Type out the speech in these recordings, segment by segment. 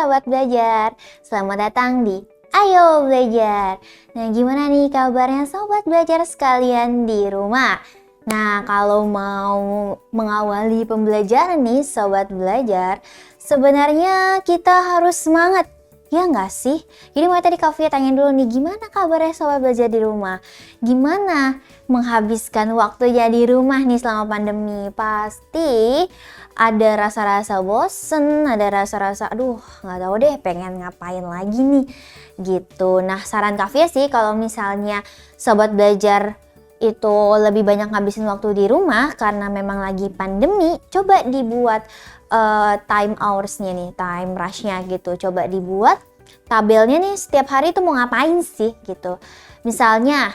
Sahabat Belajar, selamat datang di Ayo Belajar. Nah, gimana nih kabarnya Sobat Belajar sekalian di rumah? Nah, kalau mau mengawali pembelajaran nih Sobat Belajar, sebenarnya kita harus semangat. Ya nggak sih? Jadi mulai tadi Kak Fia tanyain dulu nih, gimana kabarnya Sobat Belajar di rumah? Gimana menghabiskan waktunya di rumah nih selama pandemi? Pasti ada rasa-rasa bosen, ada rasa-rasa aduh nggak tahu deh pengen ngapain lagi nih gitu. Nah, saran Kak Fia sih kalau misalnya Sobat Belajar itu lebih banyak ngabisin waktu di rumah karena memang lagi pandemi, coba dibuat time hoursnya nih, time rushnya gitu. Coba dibuat tabelnya nih setiap hari tuh mau ngapain sih gitu. Misalnya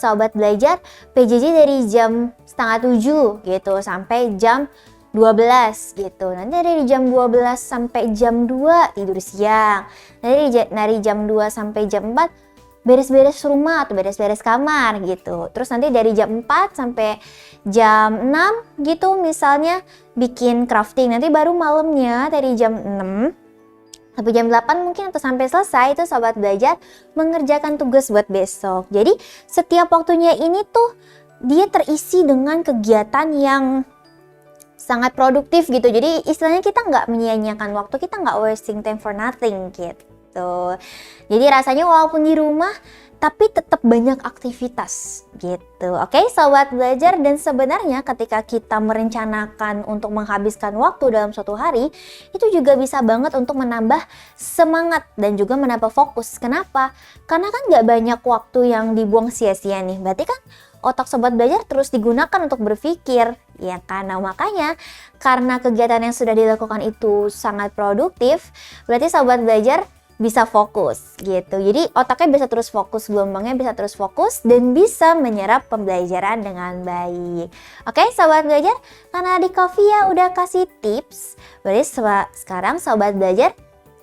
Sobat Belajar PJJ dari jam setengah 7 gitu sampai jam 12 gitu. Nanti dari jam 12 sampai jam 2 tidur siang. Nanti dari jam 2 sampai jam 4 beres-beres rumah atau beres-beres kamar gitu. Terus nanti dari jam 4 sampai jam 6 gitu misalnya bikin crafting. Nanti baru malamnya dari jam 6 sampai jam 8 mungkin atau sampai selesai itu Sobat Belajar mengerjakan tugas buat besok. Jadi setiap waktunya ini tuh dia terisi dengan kegiatan yang sangat produktif gitu. Jadi istilahnya kita nggak menyia-nyiakan waktu, kita nggak wasting time for nothing gitu. Jadi rasanya walaupun di rumah tapi tetap banyak aktivitas gitu. Oke, Sobat Belajar, dan sebenarnya ketika kita merencanakan untuk menghabiskan waktu dalam suatu hari, itu juga bisa banget untuk menambah semangat dan juga menambah fokus. Kenapa? Karena kan nggak banyak waktu yang dibuang sia-sia nih. Berarti kan otak Sobat Belajar terus digunakan untuk berpikir, ya kan? Nah, makanya karena kegiatan yang sudah dilakukan itu sangat produktif, berarti Sobat Belajar bisa fokus gitu. Jadi otaknya bisa terus fokus, gelombangnya bisa terus fokus dan bisa menyerap pembelajaran dengan baik. Oke, Sobat Belajar, karena Adik Kak Fia udah kasih tips, berarti sekarang Sobat Belajar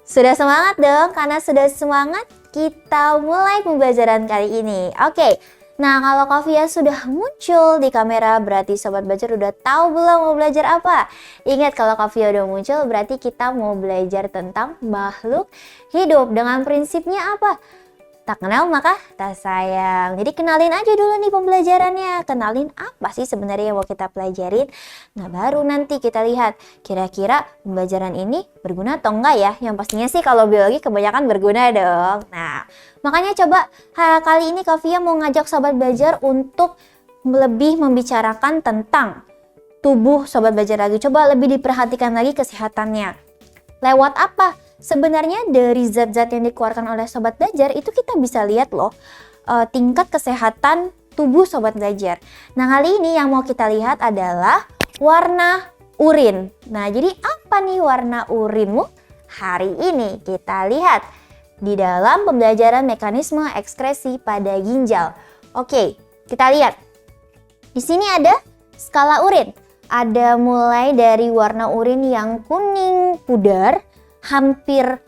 sudah semangat dong. Karena sudah semangat, kita mulai pembelajaran kali ini. Oke. Nah, kalau Kak Fia sudah muncul di kamera, berarti Sobat Belajar udah tahu belum mau belajar apa? Ingat, kalau Kak Fia udah muncul, berarti kita mau belajar tentang makhluk hidup. Dengan prinsipnya apa? Tak kenal maka tak sayang. Jadi kenalin aja dulu nih pembelajarannya. Kenalin apa sih sebenarnya yang mau kita pelajarin. Nah, baru nanti kita lihat kira-kira pembelajaran ini berguna atau enggak ya. Yang pastinya sih kalau biologi kebanyakan berguna dong. Nah, makanya coba kali ini Kak Fia mau ngajak Sobat Belajar untuk lebih membicarakan tentang tubuh Sobat Belajar lagi. Coba lebih diperhatikan lagi kesehatannya. Lewat apa? Sebenarnya dari zat-zat yang dikeluarkan oleh Sobat Belajar itu kita bisa lihat loh tingkat kesehatan tubuh Sobat Belajar. Nah, kali ini yang mau kita lihat adalah warna urin. Nah, jadi apa nih warna urinmu? Hari ini kita lihat di dalam pembelajaran mekanisme ekskresi pada ginjal. Oke, kita lihat. Di sini ada skala urin. Ada mulai dari warna urin yang kuning pudar, hampir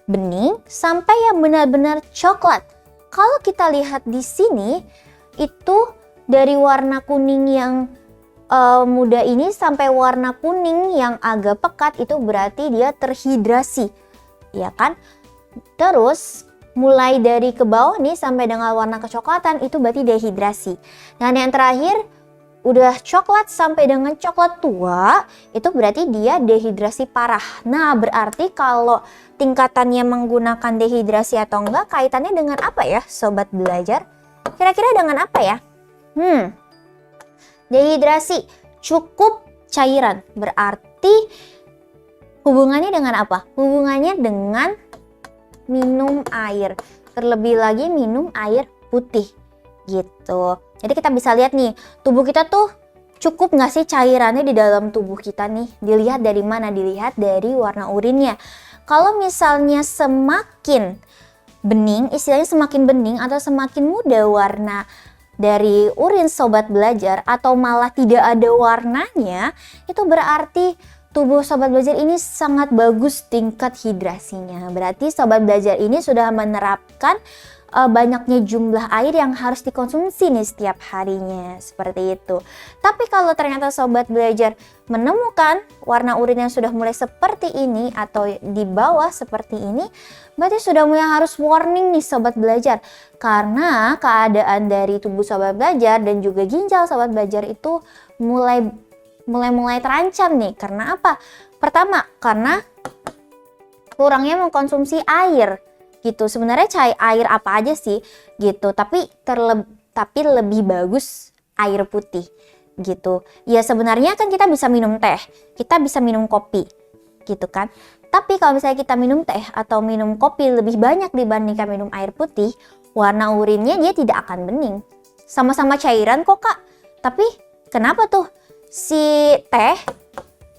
bening, sampai yang benar-benar coklat. Kalau kita lihat di sini, itu dari warna kuning yang muda ini sampai warna kuning yang agak pekat, itu berarti dia terhidrasi, ya kan? Terus mulai dari ke bawah nih sampai dengan warna kecoklatan itu berarti dehidrasi. Dan yang terakhir udah coklat sampai dengan coklat tua, itu berarti dia dehidrasi parah. Nah, berarti kalau tingkatannya menggunakan dehidrasi atau enggak, kaitannya dengan apa ya Sobat Belajar? Kira-kira dengan apa ya? Dehidrasi, cukup cairan. Berarti hubungannya dengan apa? Hubungannya dengan minum air. Terlebih lagi minum air putih gitu. Jadi kita bisa lihat nih, tubuh kita tuh cukup nggak sih cairannya di dalam tubuh kita nih? Dilihat dari mana? Dilihat dari warna urinnya. Kalau misalnya semakin bening, istilahnya semakin bening atau semakin muda warna dari urin Sobat Belajar, atau malah tidak ada warnanya, itu berarti tubuh Sobat Belajar ini sangat bagus tingkat hidrasinya. Berarti Sobat Belajar ini sudah menerapkan banyaknya jumlah air yang harus dikonsumsi nih setiap harinya, seperti itu. Tapi kalau ternyata sobat belajar menemukan warna urin yang sudah mulai seperti ini atau di bawah seperti ini, berarti sudah mulai harus warning nih sobat belajar. Karena keadaan dari tubuh sobat belajar dan juga ginjal sobat belajar itu mulai terancam nih. Karena apa? Pertama, karena kurangnya mengkonsumsi air gitu. Sebenarnya air apa aja sih gitu, tapi lebih bagus air putih gitu. Ya sebenarnya kan kita bisa minum teh, kita bisa minum kopi gitu kan. Tapi kalau misalnya kita minum teh atau minum kopi lebih banyak dibandingkan minum air putih, warna urinnya dia tidak akan bening. Sama-sama cairan kok Kak, tapi kenapa tuh si teh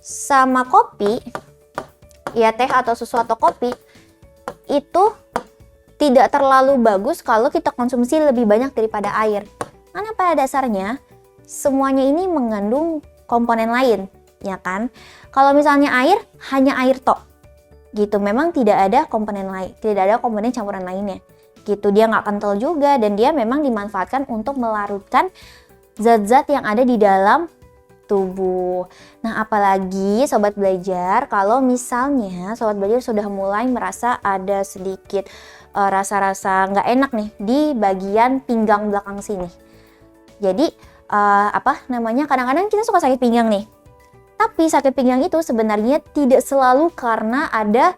sama kopi, ya teh atau susu atau kopi itu tidak terlalu bagus kalau kita konsumsi lebih banyak daripada air. Karena pada dasarnya semuanya ini mengandung komponen lain, ya kan? Kalau misalnya air, hanya air tok gitu, memang tidak ada komponen lain, tidak ada komponen campuran lainnya gitu. Dia nggak kental juga dan dia memang dimanfaatkan untuk melarutkan zat-zat yang ada di dalam tubuh. Nah, apalagi sobat belajar kalau misalnya sobat belajar sudah mulai merasa ada sedikit rasa-rasa nggak enak nih di bagian pinggang belakang sini. Jadi kadang-kadang kita suka sakit pinggang nih. Tapi sakit pinggang itu sebenarnya tidak selalu karena ada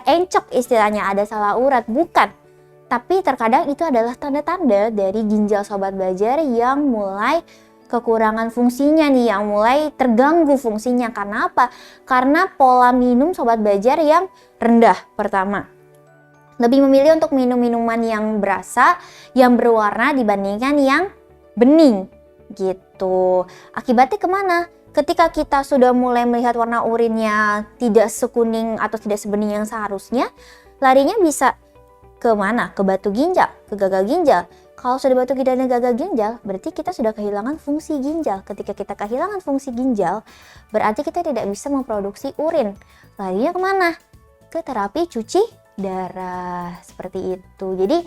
encok istilahnya, ada salah urat, bukan. Tapi terkadang itu adalah tanda-tanda dari ginjal sobat belajar yang mulai kekurangan fungsinya nih, yang mulai terganggu fungsinya. Karena apa? Karena pola minum sobat belajar yang rendah pertama. Lebih memilih untuk minum minuman yang berasa, yang berwarna dibandingkan yang bening gitu. Akibatnya kemana? Ketika kita sudah mulai melihat warna urinnya tidak sekuning atau tidak sebening yang seharusnya, larinya bisa ke mana? Ke batu ginjal, ke gagal ginjal. Kalau sudah batu ginjal dan gagal ginjal, berarti kita sudah kehilangan fungsi ginjal. Ketika kita kehilangan fungsi ginjal, berarti kita tidak bisa memproduksi urin. Larinya kemana? Ke terapi cuci darah, seperti itu. Jadi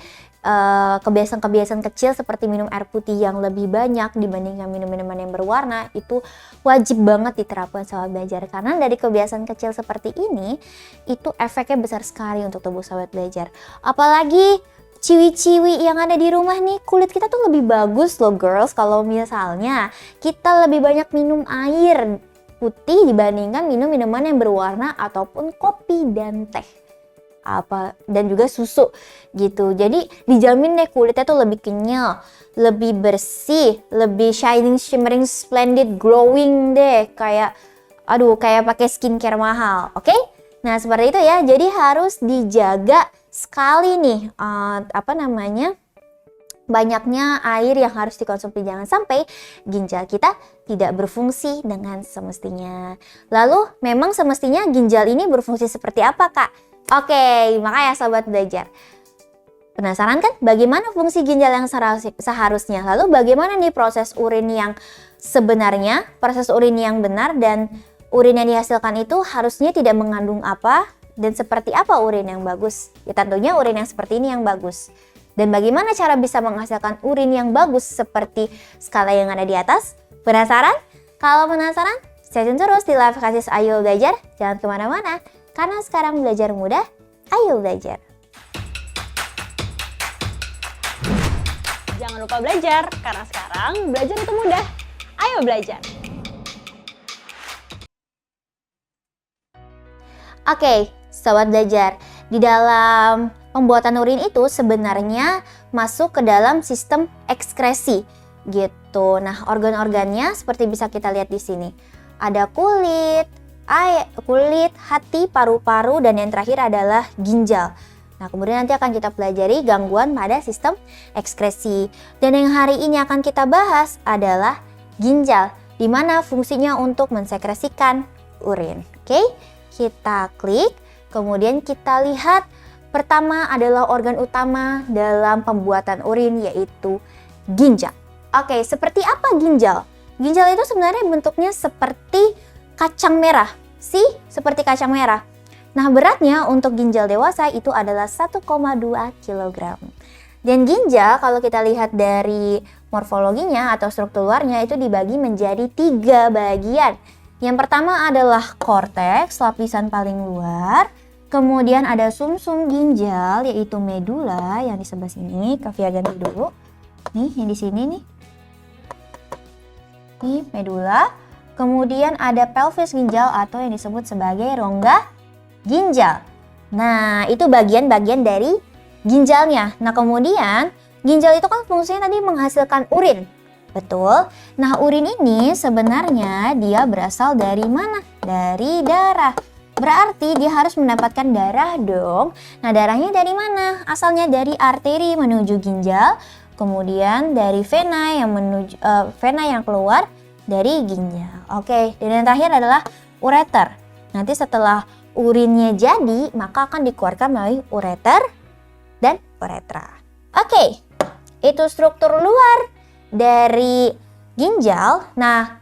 kebiasaan-kebiasaan kecil seperti minum air putih yang lebih banyak dibandingkan minum minuman yang berwarna itu wajib banget diterapkan sobat belajar, karena dari kebiasaan kecil seperti ini itu efeknya besar sekali untuk tubuh sobat belajar. Apalagi ciwi-ciwi yang ada di rumah nih, kulit kita tuh lebih bagus loh girls kalau misalnya kita lebih banyak minum air putih dibandingkan minum minuman yang berwarna ataupun kopi dan teh dan juga susu gitu. Jadi dijamin deh kulitnya tuh lebih kenyal, lebih bersih, lebih shining, shimmering, splendid, glowing deh, kayak pakai skincare mahal. Oke? Nah, seperti itu ya. Jadi harus dijaga sekali nih banyaknya air yang harus dikonsumsi, jangan sampai ginjal kita tidak berfungsi dengan semestinya. Lalu memang semestinya ginjal ini berfungsi seperti apa Kak? Oke, makanya sobat belajar, penasaran kan bagaimana fungsi ginjal yang seharusnya? Lalu bagaimana nih proses urin yang sebenarnya, proses urin yang benar, dan urin yang dihasilkan itu harusnya tidak mengandung apa dan seperti apa urin yang bagus? Ya tentunya urin yang seperti ini yang bagus. Dan bagaimana cara bisa menghasilkan urin yang bagus seperti skala yang ada di atas? Penasaran? Kalau penasaran, stay tune terus di Live Kasis Ayo Belajar, jangan kemana-mana. Karena sekarang belajar mudah, ayo belajar. Jangan lupa belajar, karena sekarang belajar itu mudah. Ayo belajar. Oke, sobat belajar. Di dalam pembuatan urin itu sebenarnya masuk ke dalam sistem ekskresi gitu. Nah, organ-organnya seperti bisa kita lihat di sini. Ada kulit, hati, paru-paru, dan yang terakhir adalah ginjal. Nah, kemudian nanti akan kita pelajari gangguan pada sistem ekskresi. Dan yang hari ini akan kita bahas adalah ginjal, di mana fungsinya untuk mensekresikan urin. Oke, kita klik, kemudian kita lihat pertama adalah organ utama dalam pembuatan urin, yaitu ginjal. Oke, seperti apa ginjal? Ginjal itu sebenarnya bentuknya seperti kacang merah, seperti kacang merah. Nah, beratnya untuk ginjal dewasa itu adalah 1,2 kg. Dan ginjal kalau kita lihat dari morfologinya atau struktur luarnya itu dibagi menjadi 3 bagian. Yang pertama adalah korteks, lapisan paling luar. Kemudian ada sumsum ginjal yaitu medula yang di sebelah sini. Kavia ganti dulu. Nih, yang di sini nih. Nih, medula. Kemudian ada pelvis ginjal atau yang disebut sebagai rongga ginjal. Nah, itu bagian-bagian dari ginjalnya. Nah, kemudian ginjal itu kan fungsinya tadi menghasilkan urin. Betul. Nah, urin ini sebenarnya dia berasal dari mana? Dari darah. Berarti dia harus mendapatkan darah dong. Nah, darahnya dari mana? Asalnya dari arteri menuju ginjal, kemudian dari vena yang keluar dari ginjal. Oke, dan yang terakhir adalah ureter. Nanti setelah urinnya jadi, maka akan dikeluarkan melalui ureter dan uretra. Oke, itu struktur luar dari ginjal. Nah,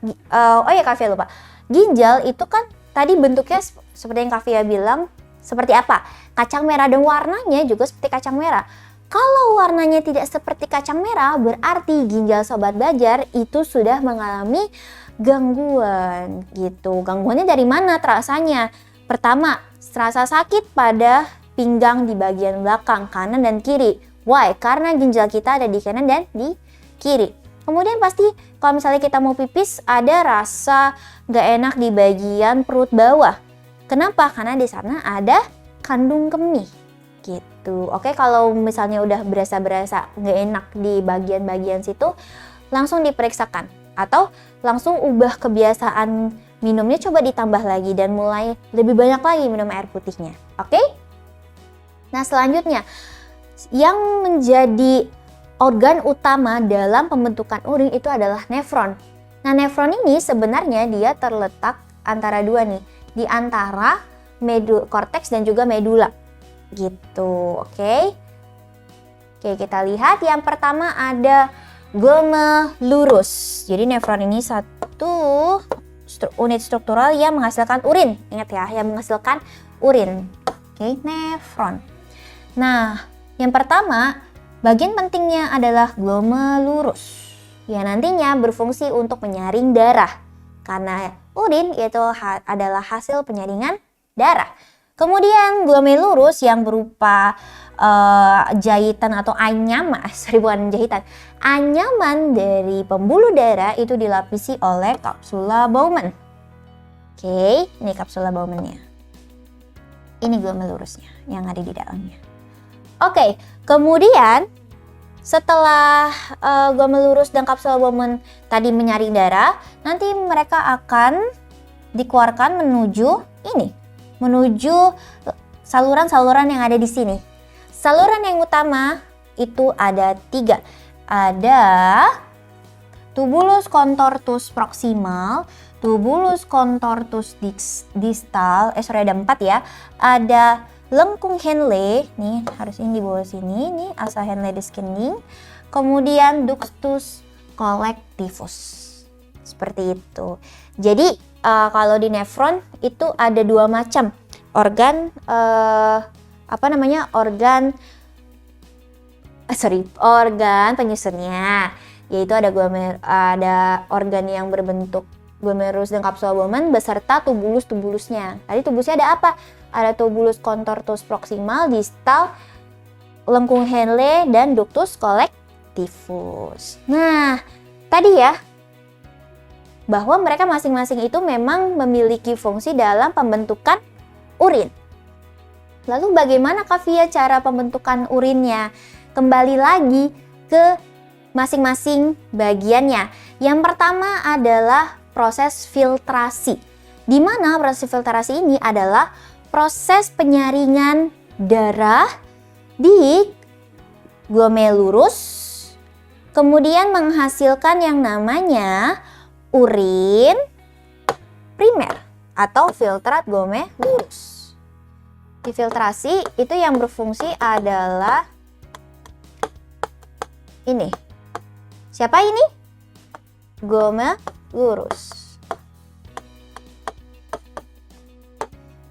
oh ya Kavia lupa. Ginjal itu kan tadi bentuknya seperti yang Kavia bilang, seperti apa? Kacang merah, dan warnanya juga seperti kacang merah. Kalau warnanya tidak seperti kacang merah, berarti ginjal Sobat Belajar itu sudah mengalami gangguan gitu. Gangguannya dari mana terasanya? Pertama, terasa sakit pada pinggang di bagian belakang, kanan dan kiri. Why? Karena ginjal kita ada di kanan dan di kiri. Kemudian pasti kalau misalnya kita mau pipis, ada rasa gak enak di bagian perut bawah. Kenapa? Karena di sana ada kandung kemih. Gitu. Oke, kalau misalnya udah berasa-berasa gak enak di bagian-bagian situ, langsung diperiksakan. Atau langsung ubah kebiasaan minumnya, coba ditambah lagi dan mulai lebih banyak lagi minum air putihnya. Oke? Nah, selanjutnya yang menjadi organ utama dalam pembentukan urin itu adalah nefron. Nah, nefron ini sebenarnya dia terletak antara dua nih, di antara korteks dan juga medula. Gitu, oke? Oke, kita lihat yang pertama ada glomerulus. Jadi nefron ini satu unit struktural yang menghasilkan urin. Ingat ya, yang menghasilkan urin. Oke, nefron. Nah, yang pertama, bagian pentingnya adalah glomerulus. Ya, nantinya berfungsi untuk menyaring darah. Karena urin itu adalah hasil penyaringan darah. Kemudian glomerulus yang berupa jahitan atau anyaman, bukan jahitan, anyaman dari pembuluh darah itu dilapisi oleh kapsula Bowman. Oke, ini kapsula Bowman-nya. Ini glomerulus-nya yang ada di dalamnya. Oke, kemudian setelah glomerulus dan kapsula Bowman tadi menyaring darah, nanti mereka akan dikeluarkan menuju saluran-saluran yang ada di sini. Saluran yang utama itu ada 3. Ada tubulus contortus proximal, tubulus contortus distal, ada 4 ya. Ada lengkung Henle, nih harus ini di bawah sini, nih asa Henle descending. Kemudian ductus collectivus. Seperti itu. Jadi kalau di nefron itu ada 2 macam organ organ penyusunnya, yaitu ada organ yang berbentuk glomerulus dan kapsula Bowman beserta tubulus-tubulusnya. Tadi tubusnya ada apa? Ada tubulus contortus proximal, distal, lengkung Henle, dan ductus collectivus. Nah, tadi ya, bahwa mereka masing-masing itu memang memiliki fungsi dalam pembentukan urin. Lalu bagaimana Kavia cara pembentukan urinnya? Kembali lagi ke masing-masing bagiannya. Yang pertama adalah proses filtrasi. Di mana proses filtrasi ini adalah proses penyaringan darah di glomerulus, kemudian menghasilkan yang namanya urin primer atau filtrat glomerulus. Difiltrasi itu yang berfungsi adalah ini. Siapa ini? Glomerulus.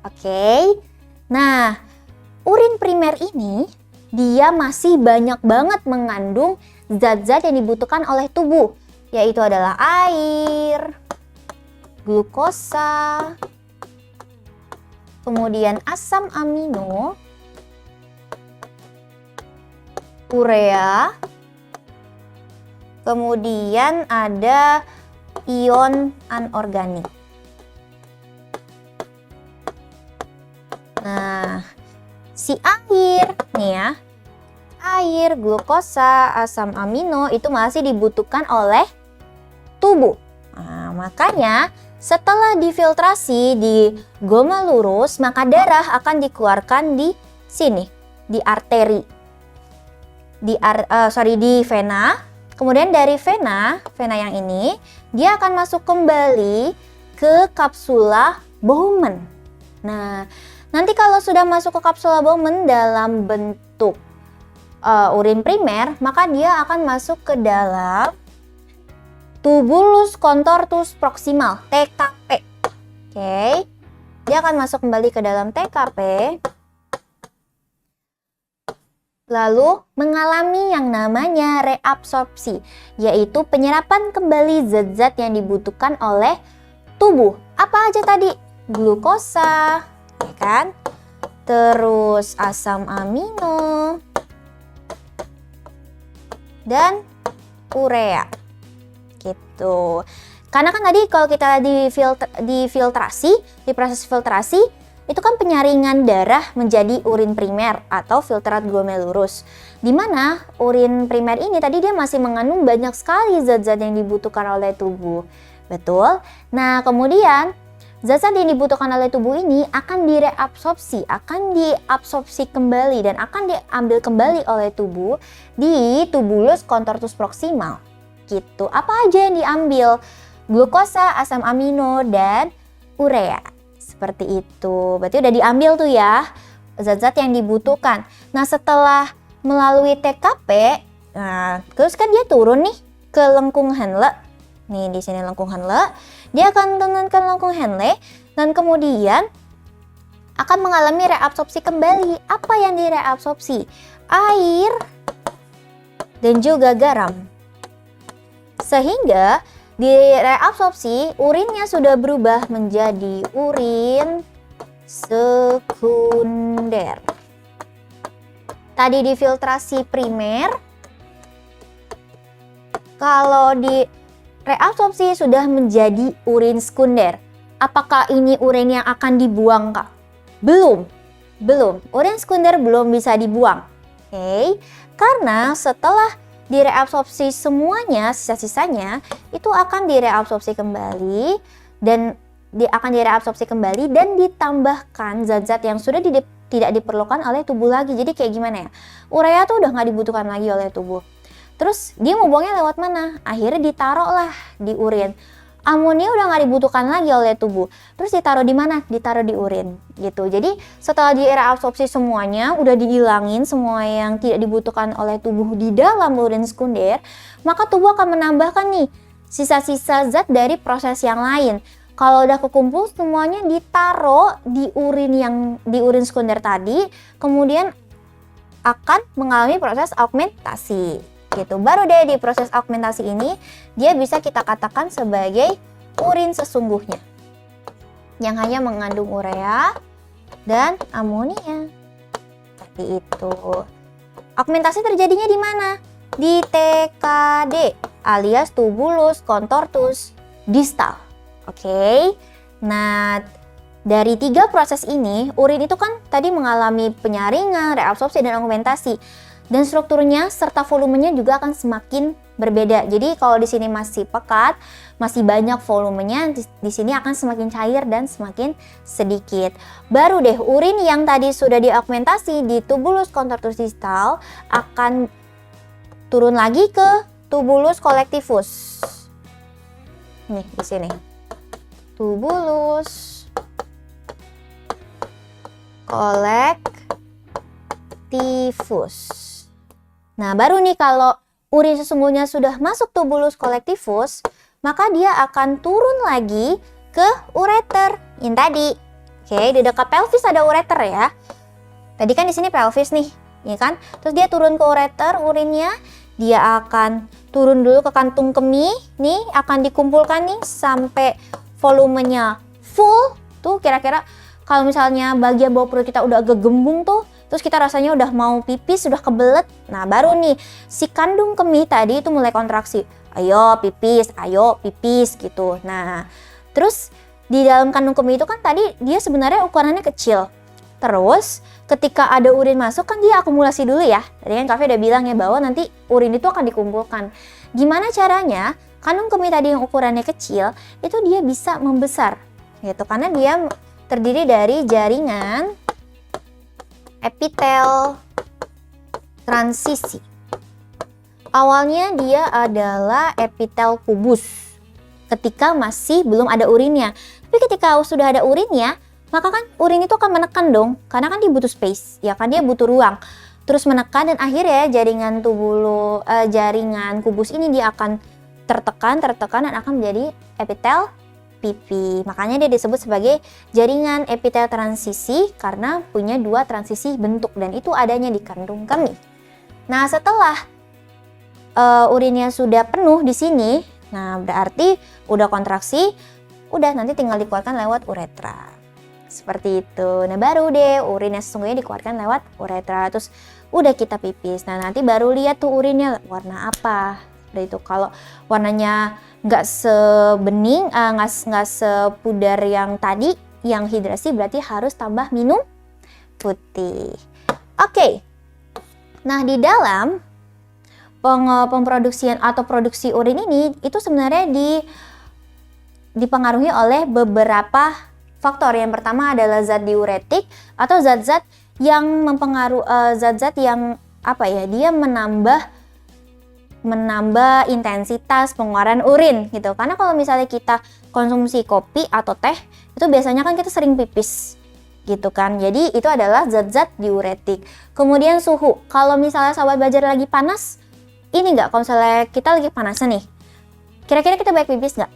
Oke. Nah, urin primer ini dia masih banyak banget mengandung zat-zat yang dibutuhkan oleh tubuh, yaitu adalah air, glukosa, kemudian asam amino, urea, kemudian ada ion anorganik. Nah, si air nih ya, air, glukosa, asam amino itu masih dibutuhkan oleh tubuh. Nah, makanya setelah difiltrasi di glomerulus, maka darah akan dikeluarkan di sini, di arteri, di vena. Kemudian dari vena yang ini, dia akan masuk kembali ke kapsula Bowman. Nah, nanti kalau sudah masuk ke kapsula Bowman dalam bentuk urin primer, maka dia akan masuk ke dalam tubulus contortus proximal, TKP. Oke. Dia akan masuk kembali ke dalam TKP. Lalu mengalami yang namanya reabsorpsi, yaitu penyerapan kembali zat-zat yang dibutuhkan oleh tubuh. Apa aja tadi? Glukosa, ya kan? Terus asam amino dan urea. Gitu. Karena kan tadi kalau kita di proses filtrasi, itu kan penyaringan darah menjadi urin primer atau filtrat glomerulus. Di mana urin primer ini tadi dia masih mengandung banyak sekali zat-zat yang dibutuhkan oleh tubuh. Betul? Nah, kemudian zat-zat yang dibutuhkan oleh tubuh ini akan diabsorpsi kembali dan akan diambil kembali oleh tubuh di tubulus contortus proximal. Gitu. Apa aja yang diambil? Glukosa, asam amino, dan urea. Seperti itu. Berarti udah diambil tuh ya zat-zat yang dibutuhkan. Nah, setelah melalui TKP, nah, terus kan dia turun nih ke lengkung Henle. Nih di sini lengkung Henle. Dia akan turun ke lengkung Henle dan kemudian akan mengalami reabsorpsi kembali. Apa yang direabsorpsi? Air dan juga garam. Sehingga di reabsorpsi, urinnya sudah berubah menjadi urin sekunder. Tadi difiltrasi primer, kalau di reabsorpsi sudah menjadi urin sekunder. Apakah ini urin yang akan dibuang, Kak? Belum. Urin sekunder belum bisa dibuang. Oke. Karena setelah direabsorpsi semuanya, sisa-sisanya itu akan direabsorpsi kembali dan ditambahkan zat-zat yang sudah tidak diperlukan oleh tubuh lagi. Jadi kayak gimana ya? Urea tuh udah nggak dibutuhkan lagi oleh tubuh. Terus dia mau buangnya lewat mana? Akhirnya ditaruh lah di urin. Amonia udah nggak dibutuhkan lagi oleh tubuh. Terus ditaruh di mana? Ditaruh di urin gitu. Jadi setelah direabsorpsi semuanya, udah dihilangin semua yang tidak dibutuhkan oleh tubuh di dalam urin sekunder, maka tubuh akan menambahkan nih sisa-sisa zat dari proses yang lain. Kalau udah kekumpul semuanya ditaruh di urin sekunder tadi, kemudian akan mengalami proses augmentasi. Gitu. Baru deh di proses augmentasi ini dia bisa kita katakan sebagai urin sesungguhnya yang hanya mengandung urea dan amonia. Seperti itu. Augmentasi terjadinya di mana? Di TKD alias tubulus contortus distal. Oke. Nah, dari 3 proses ini, urin itu kan tadi mengalami penyaringan, reabsorpsi dan augmentasi. Dan strukturnya serta volumenya juga akan semakin berbeda. Jadi kalau di sini masih pekat, masih banyak volumenya, di sini akan semakin cair dan semakin sedikit. Baru deh urin yang tadi sudah diaugmentasi di tubulus contortus distal akan turun lagi ke tubulus collectivus. Nih di sini. Tubulus collectivus. Nah, baru nih kalau urin sesungguhnya sudah masuk tubulus collectivus, maka dia akan turun lagi ke ureter yang tadi. Oke. Oke, di dekat pelvis ada ureter ya. Tadi kan di sini pelvis nih, ya kan? Terus dia turun ke ureter, urinnya dia akan turun dulu ke kantung kemih, nih akan dikumpulkan nih sampai volumenya full. Tuh kira-kira kalau misalnya bagian bawah perut kita udah agak gembung tuh, terus kita rasanya udah mau pipis, sudah kebelet. Nah baru nih si kandung kemih tadi itu mulai kontraksi. Ayo pipis gitu. Nah terus di dalam kandung kemih itu kan tadi dia sebenarnya ukurannya kecil. Terus ketika ada urin masuk kan dia akumulasi dulu ya. Tadi kan Kafe udah bilang ya bahwa nanti urin itu akan dikumpulkan. Gimana caranya? Kandung kemih tadi yang ukurannya kecil itu dia bisa membesar gitu karena dia terdiri dari jaringan epitel transisi. Awalnya dia adalah epitel kubus ketika masih belum ada urinnya. Tapi ketika sudah ada urinnya, maka kan urin itu akan menekan dong, karena kan dia butuh space, ya kan dia butuh ruang. Terus menekan dan akhirnya jaringan kubus ini dia akan tertekan dan akan menjadi epitel pipi. Makanya dia disebut sebagai jaringan epitel transisi karena punya dua transisi bentuk dan itu adanya di kandung kemih. Nah setelah urinnya sudah penuh di sini, nah berarti udah kontraksi, udah nanti tinggal dikeluarkan lewat uretra. Seperti itu. Nah baru deh urin yang sesungguhnya dikeluarkan lewat uretra. Terus udah kita pipis. Nah nanti baru lihat tuh urinnya warna apa. Seperti itu. Kalau warnanya nggak sebening, nggak sepudar yang tadi, yang hidrasi berarti harus tambah minum putih. Oke. Nah di dalam pemproduksian atau produksi urin ini itu sebenarnya dipengaruhi oleh beberapa faktor. Yang pertama adalah zat diuretik atau zat-zat yang zat-zat yang dia menambah intensitas pengeluaran urin gitu. Karena kalau misalnya kita konsumsi kopi atau teh itu biasanya kan kita sering pipis gitu kan. Jadi itu adalah zat-zat diuretik. Kemudian suhu. Kalau misalnya sahabat belajar lagi panas, ini enggak, kalau misalnya kita lagi panasan nih, kira-kira kita banyak pipis nggak?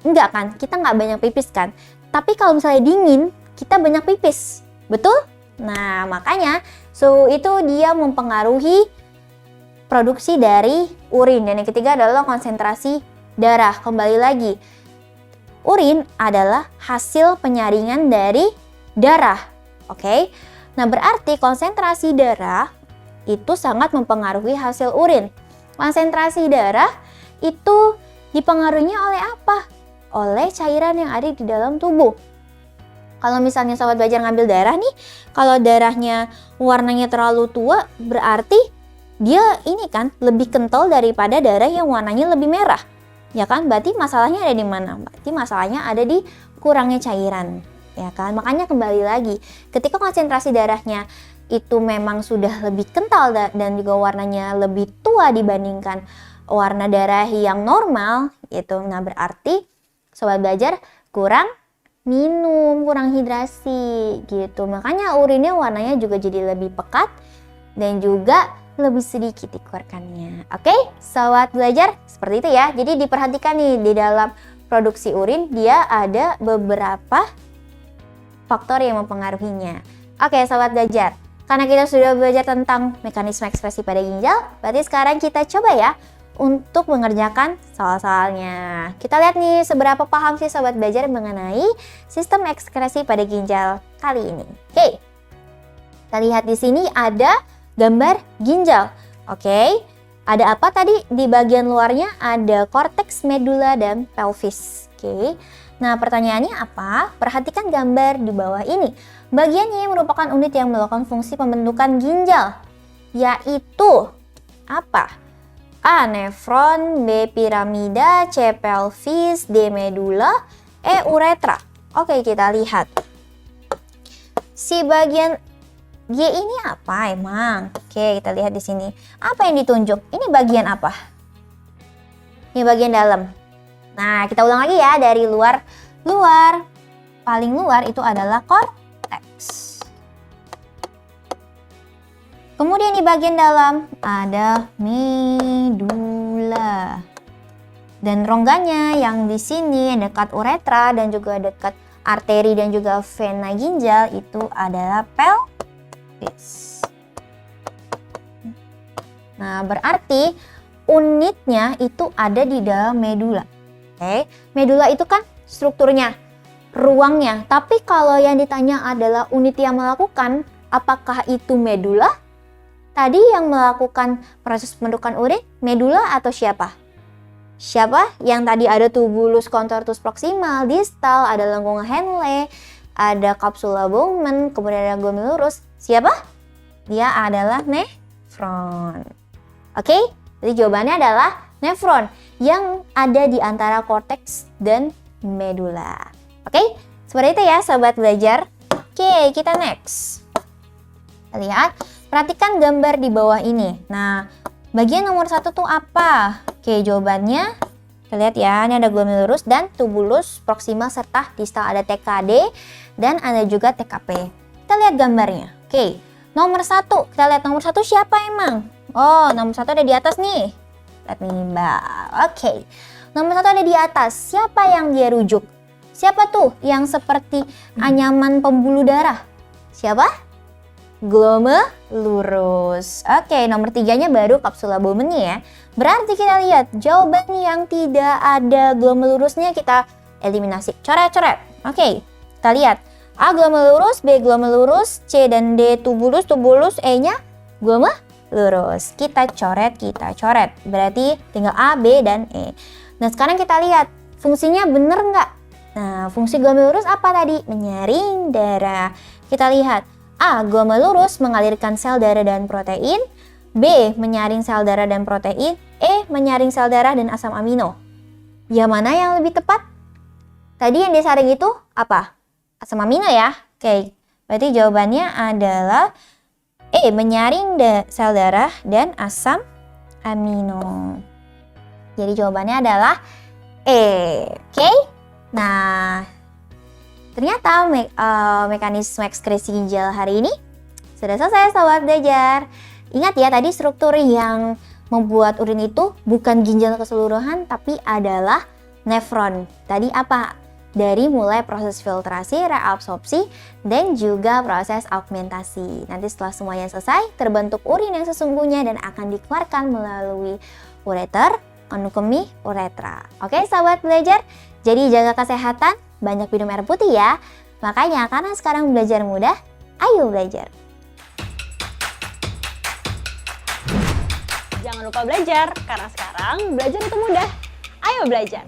Enggak kan, kita nggak banyak pipis kan. Tapi kalau misalnya dingin, kita banyak pipis, betul? Nah, makanya suhu itu dia mempengaruhi produksi dari urin. Dan yang ketiga adalah konsentrasi darah. Kembali lagi, urin adalah hasil penyaringan dari darah, oke? Nah, berarti konsentrasi darah itu sangat mempengaruhi hasil urin. Konsentrasi darah itu dipengaruhinya oleh apa? Oleh cairan yang ada di dalam tubuh. Kalau misalnya sahabat belajar ngambil darah nih, kalau darahnya warnanya terlalu tua, berarti dia ini kan lebih kental daripada darah yang warnanya lebih merah. Ya kan? Berarti masalahnya ada di mana? Berarti masalahnya ada di kurangnya cairan. Ya kan? Makanya kembali lagi, ketika konsentrasi darahnya itu memang sudah lebih kental dan juga warnanya lebih tua dibandingkan warna darah yang normal, gitu. Nah, berarti sobat belajar kurang minum, kurang hidrasi gitu. Makanya urinnya warnanya juga jadi lebih pekat dan juga lebih sedikit dikeluarkannya. Oke, sobat belajar, seperti itu ya. Jadi diperhatikan nih di dalam produksi urin dia ada beberapa faktor yang mempengaruhinya. Oke, sobat belajar. Karena kita sudah belajar tentang mekanisme ekspresi pada ginjal, berarti sekarang kita coba ya untuk mengerjakan soal-soalnya. Kita lihat nih seberapa paham sih sobat belajar mengenai sistem ekskresi pada ginjal kali ini. Oke, kita lihat di sini ada gambar ginjal. Oke, ada apa tadi di bagian luarnya? Ada korteks, medula, dan pelvis. Oke, nah pertanyaannya apa? Perhatikan gambar di bawah ini. Bagiannya merupakan unit yang melakukan fungsi pembentukan ginjal, yaitu apa? A. Nefron, B. Piramida, C. Pelvis, D. Medula, E. Uretra. Oke, kita lihat. Si bagian G ini apa emang? Oke, kita lihat di sini. Apa yang ditunjuk? Ini bagian apa? Ini bagian dalam. Nah, kita ulang lagi ya dari luar. Paling luar itu adalah korteks. Kemudian di bagian dalam ada medula. Dan rongganya yang di sini dekat uretra dan juga dekat arteri dan juga vena ginjal itu adalah pelvis. Nah, berarti unitnya itu ada di dalam medula. Oke, medula itu kan strukturnya, ruangnya. Tapi kalau yang ditanya adalah unit yang melakukan, apakah itu medula? Tadi yang melakukan proses pembentukan urin, medula atau siapa? Siapa? Yang tadi ada tubulus contortus proximal, distal, ada lengkungan Henle, ada capsula Bowman, kemudian ada glomerulus. Siapa? Dia adalah nefron. Oke, jadi jawabannya adalah nefron yang ada di antara korteks dan medula. Oke, seperti itu ya sobat belajar. Oke, kita next. Kita lihat, perhatikan gambar di bawah ini. Nah, bagian nomor 1 tuh apa? Oke, jawabannya kita lihat ya, ini ada glomerulus dan tubulus proximal serta distal, ada TKD dan ada juga TKP. Kita lihat gambarnya. Oke, nomor 1, kita lihat nomor 1 siapa emang? Oh, nomor 1 ada di atas nih. Lihat nih Mbak. Oke, nomor 1 ada di atas. Siapa yang dia rujuk? Siapa tuh yang seperti anyaman pembuluh darah? Siapa? Glomerulus. Oke, nomor 3-nya baru kapsula Bowman-nya ya. Berarti kita lihat jawaban yang tidak ada glomerulus-nya kita eliminasi. Coret-coret. Oke, kita lihat. A glomerulus, B glomerulus, C dan D tubulus, E-nya glomerulus. Kita coret. Berarti tinggal A, B, dan E. Nah, sekarang kita lihat fungsinya bener nggak? Nah, fungsi glomerulus apa tadi? Menyaring darah. Kita lihat. A. Glomerulus mengalirkan sel darah dan protein. B. Menyaring sel darah dan protein. E. Menyaring sel darah dan asam amino. Yang mana yang lebih tepat? Tadi yang disaring itu apa? Asam amino ya. Oke, berarti jawabannya adalah E. Menyaring sel darah dan asam amino. Jadi jawabannya adalah E. Oke. Nah, ternyata mekanisme ekskresi ginjal hari ini sudah selesai sobat belajar. Ingat ya, tadi struktur yang membuat urin itu bukan ginjal keseluruhan tapi adalah nefron. Tadi apa? Dari mulai proses filtrasi, reabsorpsi, dan juga proses augmentasi. Nanti setelah semuanya selesai, terbentuk urin yang sesungguhnya dan akan dikeluarkan melalui ureter, onukemi, uretra. Oke sobat belajar, jadi jaga kesehatan, banyak minum air putih ya. Makanya karena sekarang belajar mudah, ayo belajar. Jangan lupa belajar, karena sekarang belajar itu mudah. Ayo belajar!